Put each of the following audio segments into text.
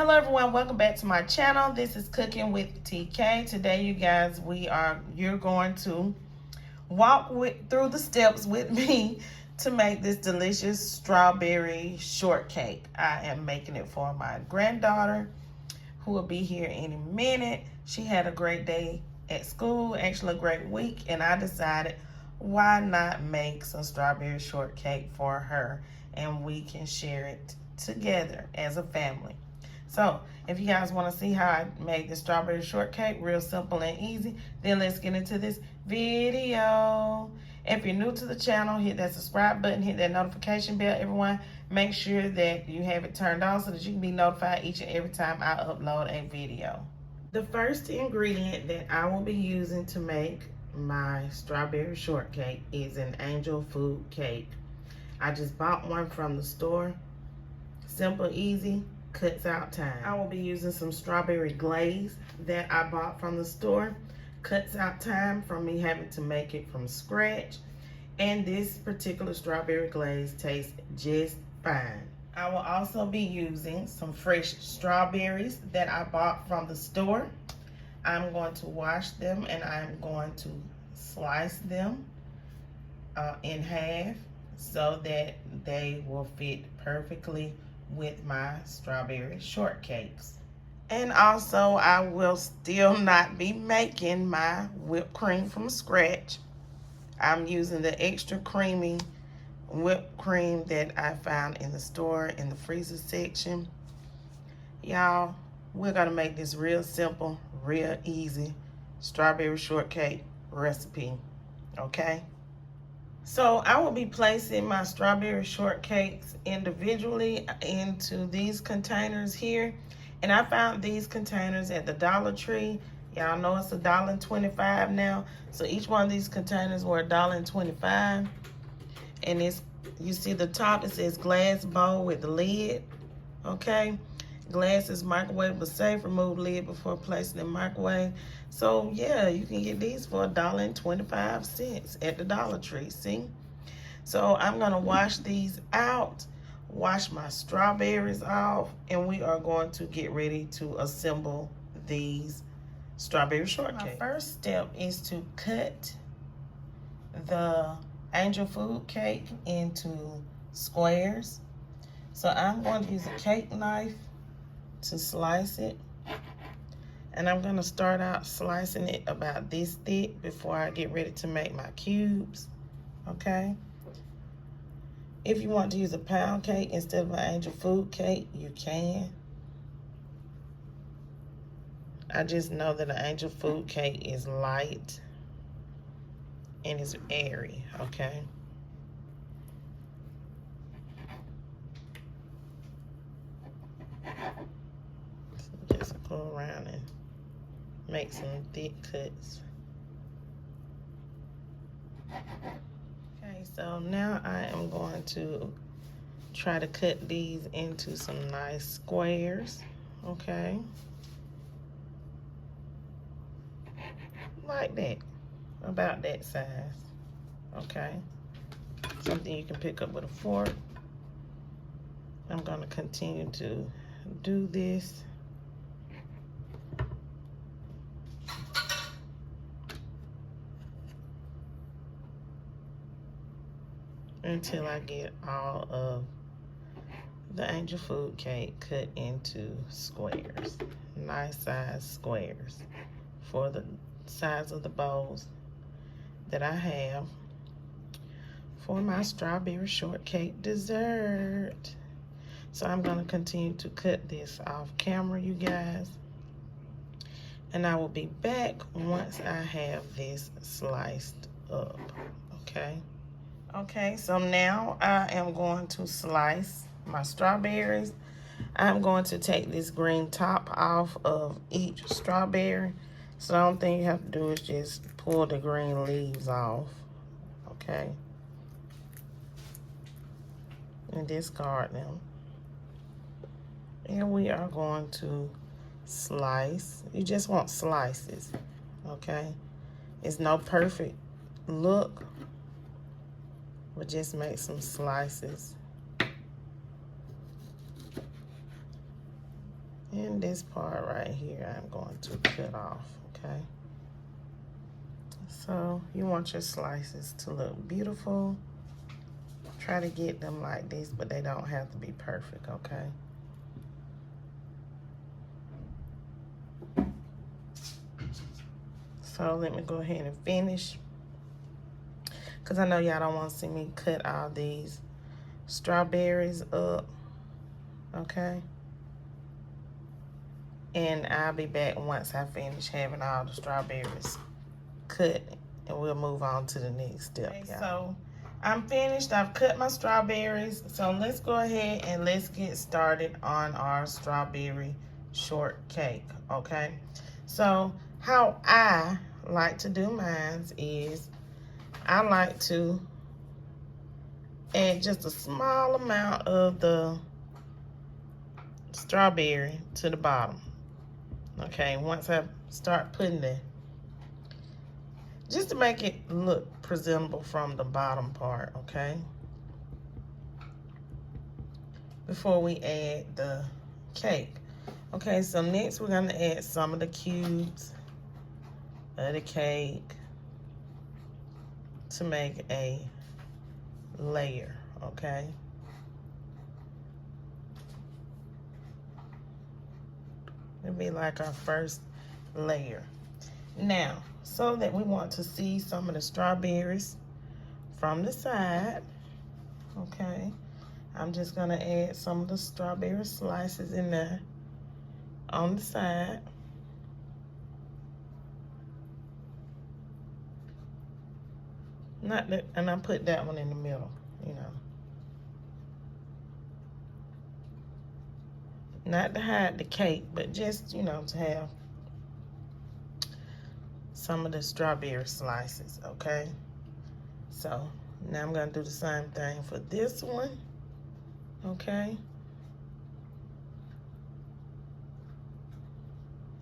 Hello everyone, welcome back to my channel. This is Cooking with TK. Today you guys, you're going to walk through the steps with me to make this delicious strawberry shortcake. I am making it for my granddaughter who will be here any minute. She had a great day at school, actually a great week, and I decided why not make some strawberry shortcake for her and we can share it together as a family. So if you guys want to see how I made the strawberry shortcake, real simple and easy, then let's get into this video. If you're new to the channel, hit that subscribe button, hit that notification bell, everyone. Make sure that you have it turned on so that you can be notified each and every time I upload a video. The first ingredient that I will be using to make my strawberry shortcake is an angel food cake. I just bought one from the store. Simple, easy, cuts out time. I will be using some strawberry glaze that I bought from the store. Cuts out time from me having to make it from scratch. And this particular strawberry glaze tastes just fine. I will also be using some fresh strawberries that I bought from the store. I'm going to wash them and I'm going to slice them in half so that they will fit perfectly with my strawberry shortcakes. And also I will still not be making my whipped cream from scratch. I'm using the extra creamy whipped cream that I found in the store in the freezer section. Y'all, we're gonna make this real simple, real easy strawberry shortcake recipe, okay? So I will be placing my strawberry shortcakes individually into these containers here. And I found these containers at the Dollar Tree. Y'all know it's $1.25 now. So each one of these containers were $1.25. And you see the top, it says glass bowl with the lid, okay? Glass is microwavable safe, remove lid before placing in microwave. So yeah, you can get these for $1.25 at the Dollar Tree, see? So I'm gonna wash these out, wash my strawberries off, and we are going to get ready to assemble these strawberry shortcake. My first step is to cut the angel food cake into squares. So I'm going to use a cake knife to slice it, and I'm going to start out slicing it about this thick before I get ready to make my cubes, okay? If you want to use a pound cake instead of an angel food cake, you can. I just know that an angel food cake is light and it's airy, okay? Just go around and make some thick cuts. Okay, so now I am going to try to cut these into some nice squares, okay? Like that, about that size, okay? Something you can pick up with a fork. I'm gonna continue to do this. Until I get all of the angel food cake cut into squares, nice size squares for the size of the bowls that I have for my strawberry shortcake dessert. So I'm gonna continue to cut this off camera, you guys, and I will be back once I have this sliced up, okay? Okay, so now I am going to slice my strawberries. I'm going to take this green top off of each strawberry. So the only thing you have to do is just pull the green leaves off, okay? And discard them. And we are going to slice. You just want slices, okay? It's no perfect look. We'll just make some slices. And this part right here, I'm going to cut off, okay? So you want your slices to look beautiful. Try to get them like this, but they don't have to be perfect, okay? So let me go ahead and finish, because I know y'all don't want to see me cut all these strawberries up, okay? And I'll be back once I finish having all the strawberries cut, and we'll move on to the next step. Okay, so I'm finished. I've cut my strawberries. So let's go ahead and let's get started on our strawberry shortcake, okay? So how I like to do mine is I like to add just a small amount of the strawberry to the bottom. Okay, once I start putting the, just to make it look presentable from the bottom part, okay? Before we add the cake. Okay, so next we're gonna add some of the cubes of the cake to make a layer, okay? It'll be like our first layer. Now, so that we want to see some of the strawberries from the side, okay? I'm just gonna add some of the strawberry slices in there on the side. Not that, and I put that one in the middle, you know. Not to hide the cake, but just, you know, to have some of the strawberry slices, okay? So now I'm gonna do the same thing for this one, okay?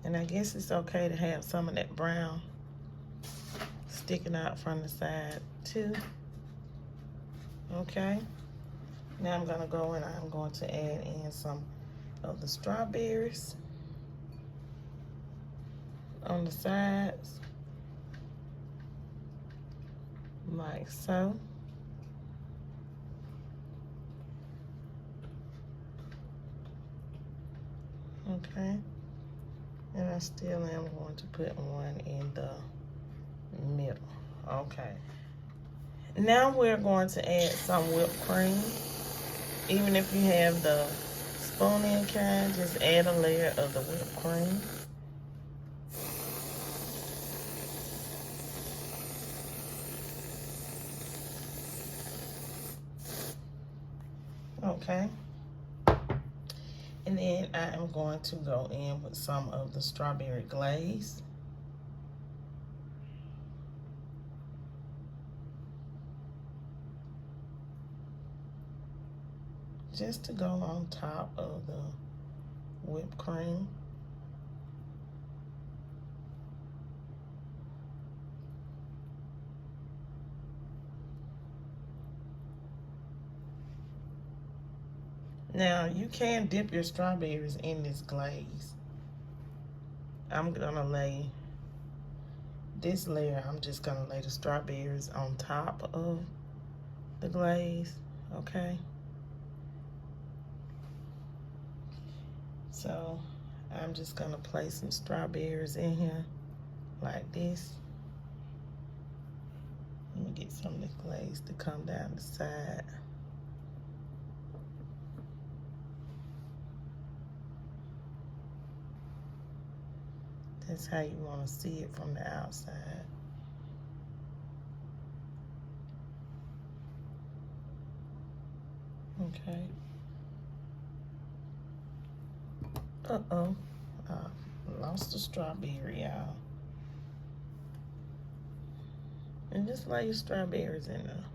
And I guess it's okay to have some of that brown sticking out from the side too, okay? Now I'm gonna go and I'm going to add in some of the strawberries on the sides, like so. Okay, and I still am going to put one in the middle. Okay, now we're going to add some whipped cream. Even if you have the spoon-in kind, just add a layer of the whipped cream. Okay. And then I am going to go in with some of the strawberry glaze. Just to go on top of the whipped cream. Now, you can dip your strawberries in this glaze. I'm gonna lay this layer, I'm just gonna lay the strawberries on top of the glaze, okay? So, I'm just gonna place some strawberries in here like this. Let me get some of the glaze to come down the side. That's how you want to see it from the outside. Okay. Uh-oh. Lost the strawberry, y'all. And just lay your strawberries in there.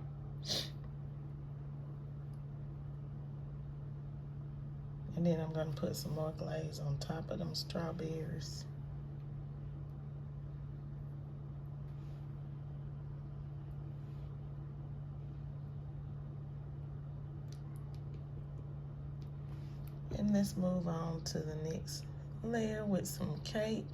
And then I'm going to put some more glaze on top of them strawberries. And let's move on to the next layer with some cake.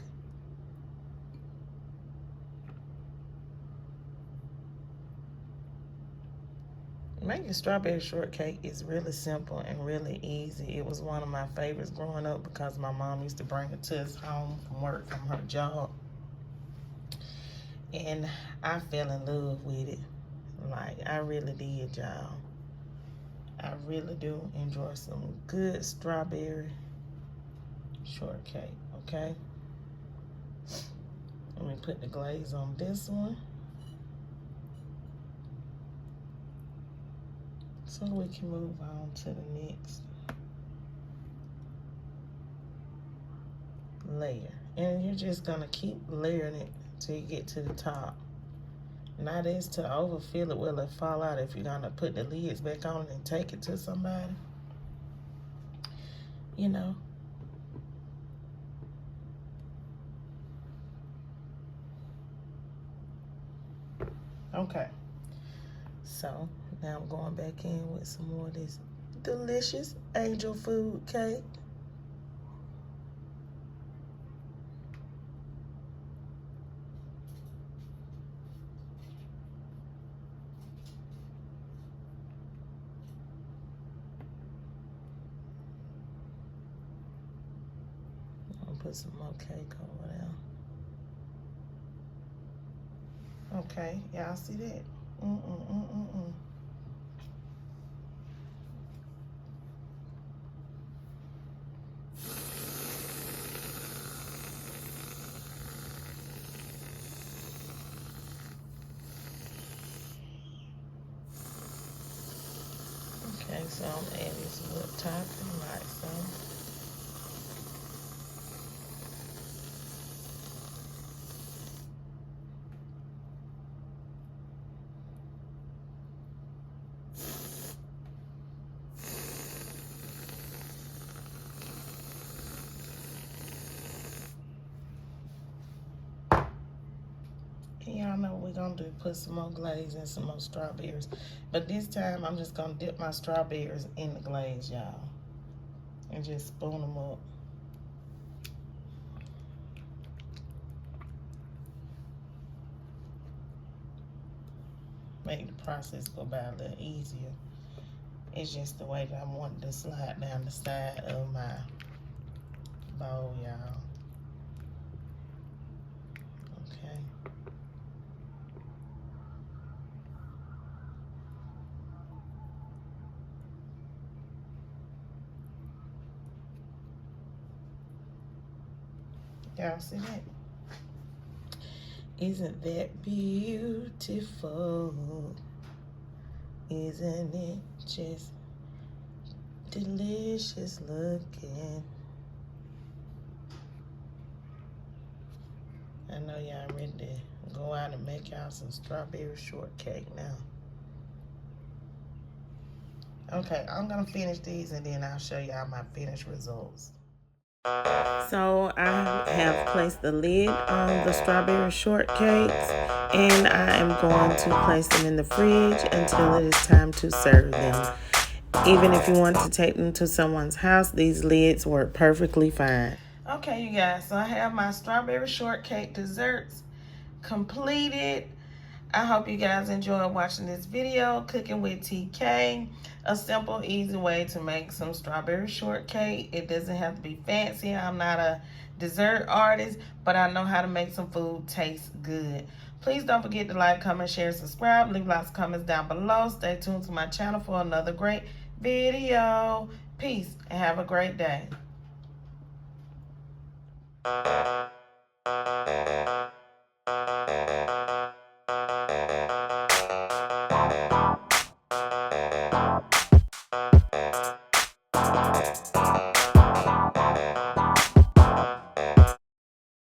Making strawberry shortcake is really simple and really easy. It was one of my favorites growing up because my mom used to bring it to us home from work, from her job. And I fell in love with it. Like, I really did, y'all. I really do enjoy some good strawberry shortcake, okay? Let me put the glaze on this one, so we can move on to the next layer. And you're just gonna keep layering it till you get to the top. Not as to overfill it, will it fall out if you're gonna put the lids back on and take it to somebody, you know. Okay, so now I'm going back in with some more of this delicious angel food cake. I'll put some more cake over there. Okay, y'all see that? Okay, so I'm adding some whipped topping like so. Y'all know what we're gonna do, put some more glaze and some more strawberries. But this time I'm just gonna dip my strawberries in the glaze, y'all. And just spoon them up. Make the process go by a little easier. It's just the way that I want it to slide down the side of my bowl, y'all. Okay. Y'all see that? Isn't that beautiful? Isn't it just delicious looking? I know y'all ready to go out and make y'all some strawberry shortcake now. Okay, I'm gonna finish these and then I'll show y'all my finished results. So I have placed the lid on the strawberry shortcakes, and I am going to place them in the fridge until it is time to serve them. Even if you want to take them to someone's house, these lids work perfectly fine. Okay, you guys, so I have my strawberry shortcake desserts completed. I hope you guys enjoyed watching this video, Cooking with TK. A simple, easy way to make some strawberry shortcake. It doesn't have to be fancy. I'm not a dessert artist, but I know how to make some food taste good. Please don't forget to like, comment, share, subscribe. Leave lots of comments down below. Stay tuned to my channel for another great video. Peace and have a great day.